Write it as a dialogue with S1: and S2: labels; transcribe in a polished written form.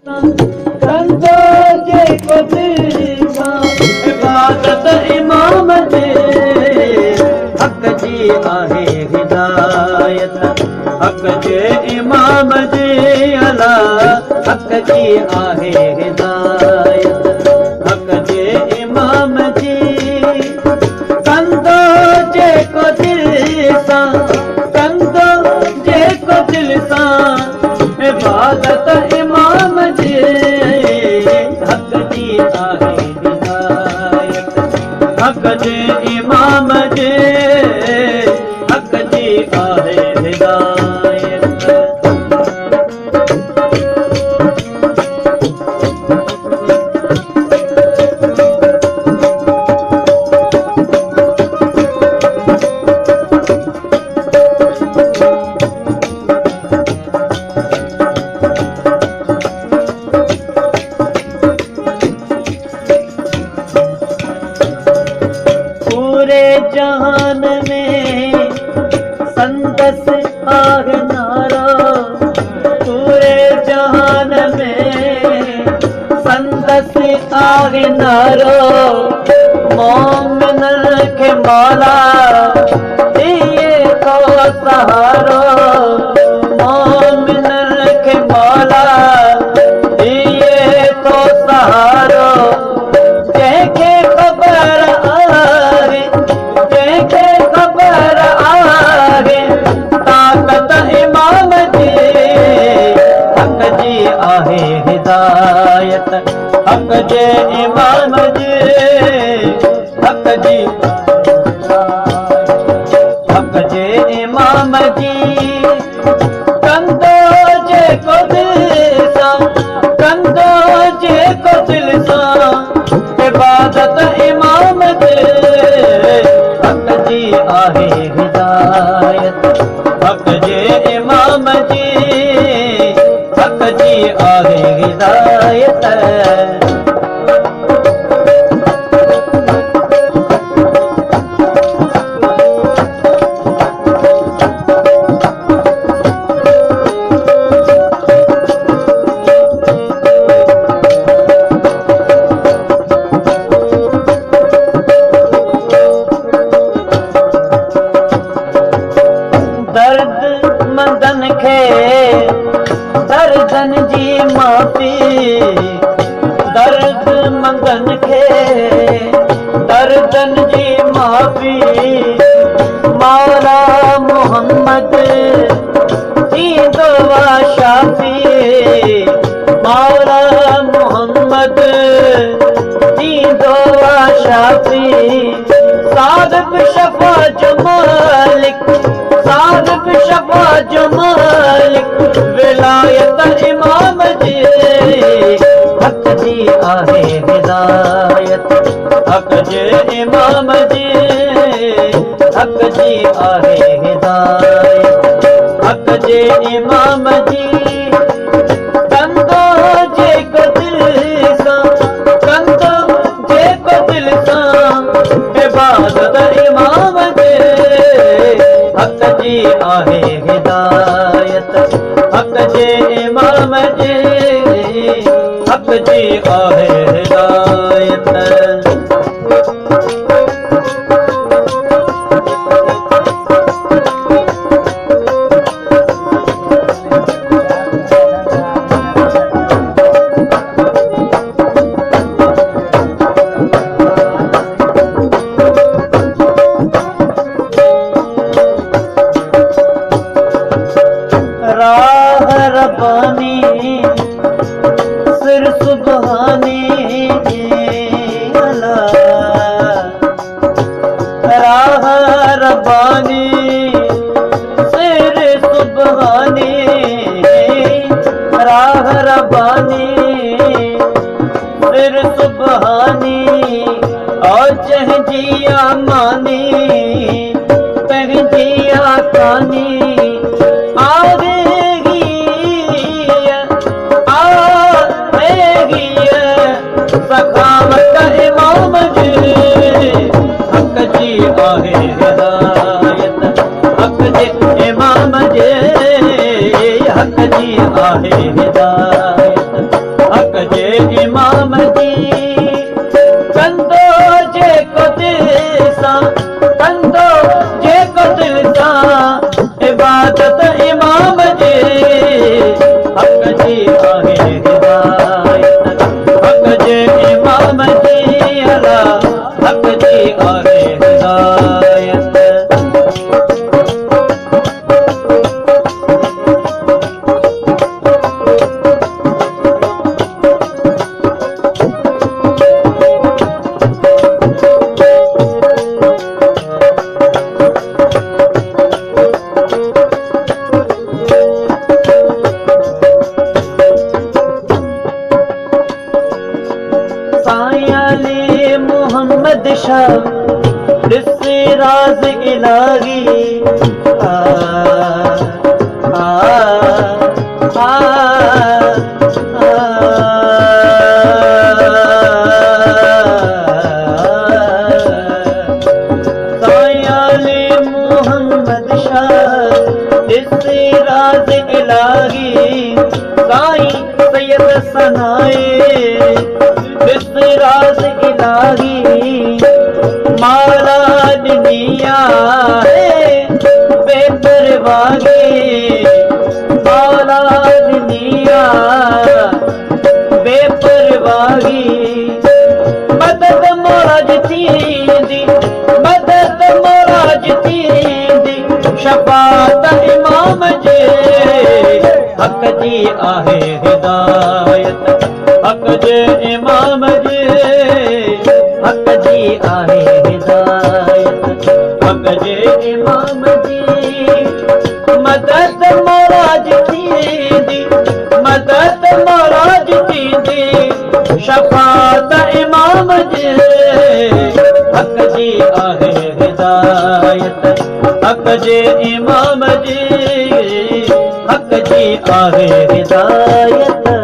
S1: कंदो जे कुदिसा इबादत इमाम जे हक़ जी आहे हिदायत हक़ जे इमाम जे अला हक़ जी आहे हिदायत हक़ जे इमाम जी कंदो जे कुदिसा कंदो जे कुदिसा इबादत इमाम जे हक़ जी आहे हिदायत हक़ जे इमाम जे हक़ जी आहे हिदायत पूरे जहान में संदस आहे नारा पूरे जहान में संदस आहे नारो मोमिनन खे मौला दिए तो सहारो मोमिनन खे मौला दिए तो सहारो जंहिंखे ख़बर आहे जंहिंखे ख़बर आहे ताक़त इमाम जी हक़ जी आहे हिदायत हक़ जे इमाम जी हक़ जी हक़ जे इमाम जी कंदो जे कुदिसा कंदो जे कुदिसा इबादत इमाम जे हक़ जी आहे हिदायत हक़ जे इमाम जी हक़ जी आहे हिदायत दर्द मंदन खे दर्दन जी माफ़ी दर्द मंदन खे दर्दन जी माफ़ी मौला मोहम्मद थींदो वा शाफ़ी मौला मोहम्मद थींदो वा शाफ़ी सादिक़ शफ़ा जो मालिक सादिक़ शफ़ा जो मालिक विलायत इमाम जी हक़ जी आहे हिदायत हक़ जे इमाम जी हक़ जी आहे हिदायत हक़ जे इमाम जी कंदो जे कुदिसा कंदो जे कुदिसा इबादत इमाम जे हक़ जी आहे हिदायत हक़ जे इमाम जे हक़ जी आहे हिदायत राह रब्बानी सिर सुबहानी अला राह रब्बानी सिर सुबहानी राह रब्बानी सिर सुबहानी और जंहिंजी आमानी पंहिंजी आकानी सखावत इमाम जी हक़ जी आहे हिदायत हक़ जे इमाम जे हक़ जी आहे हिदायत सायाले मोहम्मद शाह ॾिस राज इलाही आ आ आ सायाले मोहम्मद शाह ॾिस राज इलाही साईं सैयद सनाए ॾिस राज इलाही माला दुनिया बेपरवाही माला दुनिया बेपरवाही मदद मोराज थींदी मदद मोराज थींदी शफात इमाम जे हक़ जी आहे हिदायत हक़ जे इमाम जे हक़ जी आहे हिदायत हक़ जे इमाम जी मदद मोराज थींदी मदद मोराज थींदी शफात इमाम जे हक़ जी आहे हिदायत हक़ जे इमाम जी हक़ जी आहे हिदायत।